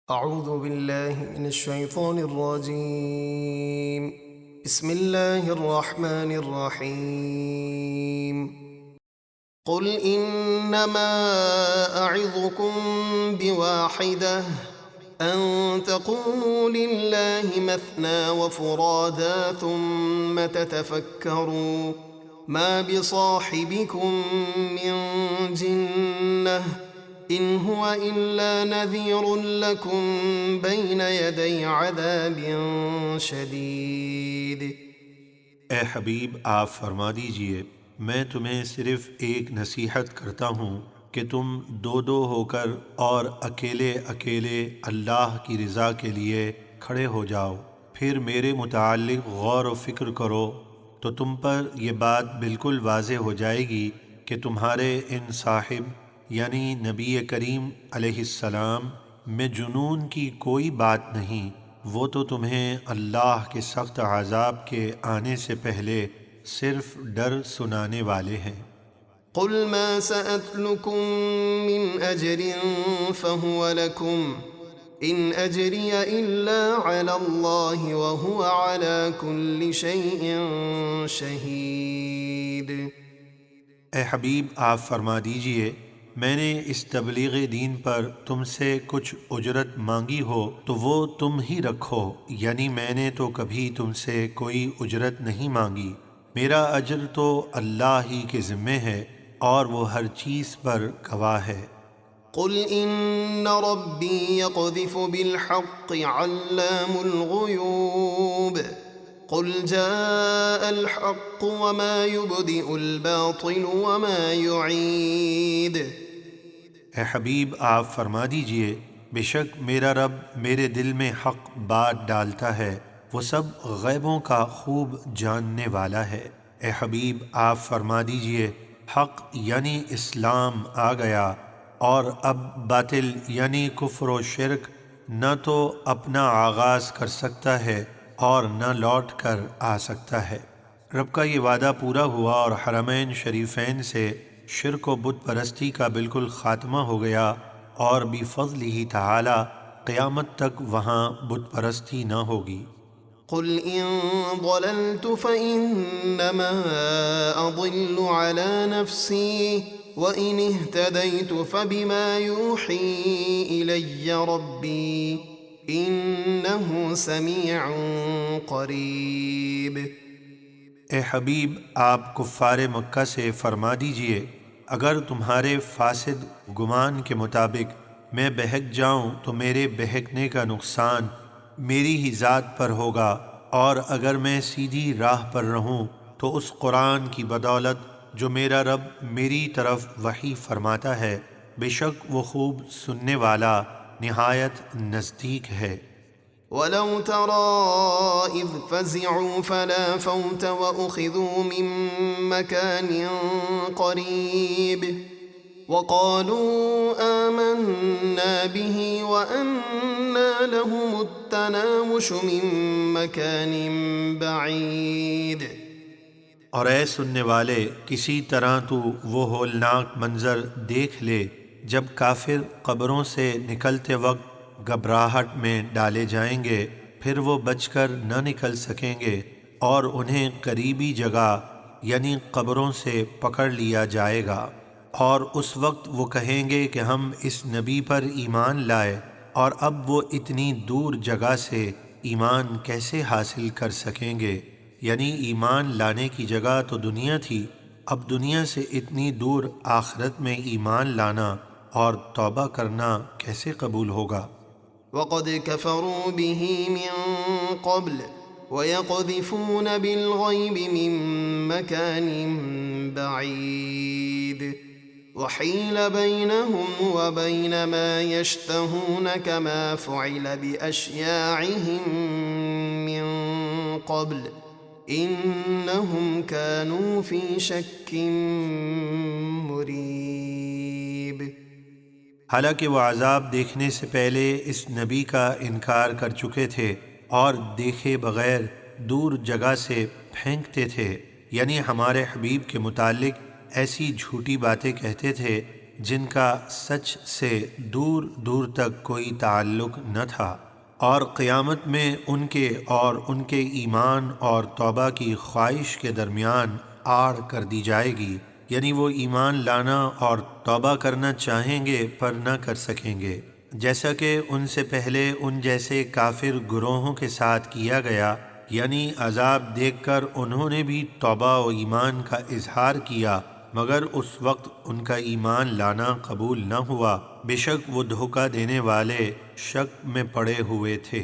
اعوذ باللہ من الشیطان الرجیم بسم اللہ الرحمن الرحیم قل انما اعظکم بواحدہ ان تقوموا للہ مثنى وفرادا ثم تتفکروا ما بصاحبکم من جنہ ان هو الا نذیر لکم بین یدی عذاب شدید۔ اے حبیب آپ فرما دیجئے میں تمہیں صرف ایک نصیحت کرتا ہوں کہ تم دو دو ہو کر اور اکیلے اکیلے اللہ کی رضا کے لیے کھڑے ہو جاؤ، پھر میرے متعلق غور و فکر کرو تو تم پر یہ بات بالکل واضح ہو جائے گی کہ تمہارے ان صاحب یعنی نبی کریم علیہ السلام میں جنون کی کوئی بات نہیں، وہ تو تمہیں اللہ کے سخت عذاب کے آنے سے پہلے صرف ڈر سنانے والے ہیں۔ قل ما سأتلكم من أجر فهو لكم إن أجري إلا على الله وهو على كل شيء شهيد۔ اے حبیب آپ فرما دیجئے میں نے اس تبلیغ دین پر تم سے کچھ اجرت مانگی ہو تو وہ تم ہی رکھو، یعنی میں نے تو کبھی تم سے کوئی اجرت نہیں مانگی، میرا اجر تو اللہ ہی کے ذمے ہے اور وہ ہر چیز پر گواہ ہے۔ قل ان ربی یقذف بالحق علام الغیوب قل جاء الحق وما يبدئ الباطل وما يعید۔ اے حبیب آپ فرما دیجئے بے شک میرا رب میرے دل میں حق بات ڈالتا ہے، وہ سب غیبوں کا خوب جاننے والا ہے۔ اے حبیب آپ فرما دیجئے حق یعنی اسلام آ گیا اور اب باطل یعنی کفر و شرک نہ تو اپنا آغاز کر سکتا ہے اور نہ لوٹ کر آ سکتا ہے۔ رب کا یہ وعدہ پورا ہوا اور حرمین شریفین سے شرک و بت پرستی کا بالکل خاتمہ ہو گیا اور بفضلہ تعالی قیامت تک وہاں بت پرستی نہ ہوگی۔ قل ان ضللت فانما اضل على نفسي وان اهتديت فبما يوحي الي ربي انه سميع قریب۔ اے حبیب آپ کفار مکہ سے فرما دیجئے اگر تمہارے فاسد گمان کے مطابق میں بہک جاؤں تو میرے بہکنے کا نقصان میری ہی ذات پر ہوگا، اور اگر میں سیدھی راہ پر رہوں تو اس قرآن کی بدولت جو میرا رب میری طرف وحی فرماتا ہے بے شک وہ خوب سننے والا نہایت نزدیک ہے۔ وَلَوْ تَرَىٰ إِذْ فَزِعُوا فَلَا فَوْتَ وَأُخِذُوا مِن مَّكَانٍ قَرِيبٍ وَقَالُوا آمَنَّا بِهِ وَأَنَّىٰ لَهُمُ التَّنَاوُشُ مِن مَّكَانٍ بَعِيدٍ۔ اور اے سننے والے کسی طرح تو وہ ہولناک منظر دیکھ لے جب کافر قبروں سے نکلتے وقت گھبراہٹ میں ڈالے جائیں گے، پھر وہ بچ کر نہ نکل سکیں گے اور انہیں قریبی جگہ یعنی قبروں سے پکڑ لیا جائے گا، اور اس وقت وہ کہیں گے کہ ہم اس نبی پر ایمان لائے، اور اب وہ اتنی دور جگہ سے ایمان کیسے حاصل کر سکیں گے، یعنی ایمان لانے کی جگہ تو دنیا تھی، اب دنیا سے اتنی دور آخرت میں ایمان لانا اور توبہ کرنا کیسے قبول ہوگا؟ وَقَدْ كَفَرُوا بِهِ مِن قَبْلُ وَيَقْذِفُونَ بِالْغَيْبِ مِن مَّكَانٍ بَعِيدٍ وَحِيلَ بَيْنَهُمْ وَبَيْنَ مَا يَشْتَهُونَ كَمَا فُعِلَ بِأَشْيَاعِهِم مِّن قَبْلُ إِنَّهُمْ كَانُوا فِي شَكٍّ مُّرِيبٍ۔ حالانکہ وہ عذاب دیکھنے سے پہلے اس نبی کا انکار کر چکے تھے اور دیکھے بغیر دور جگہ سے پھینکتے تھے، یعنی ہمارے حبیب کے متعلق ایسی جھوٹی باتیں کہتے تھے جن کا سچ سے دور دور تک کوئی تعلق نہ تھا، اور قیامت میں ان کے اور ان کے ایمان اور توبہ کی خواہش کے درمیان آڑ کر دی جائے گی، یعنی وہ ایمان لانا اور توبہ کرنا چاہیں گے پر نہ کر سکیں گے، جیسا کہ ان سے پہلے ان جیسے کافر گروہوں کے ساتھ کیا گیا، یعنی عذاب دیکھ کر انہوں نے بھی توبہ و ایمان کا اظہار کیا، مگر اس وقت ان کا ایمان لانا قبول نہ ہوا، بے شک وہ دھوکہ دینے والے شک میں پڑے ہوئے تھے۔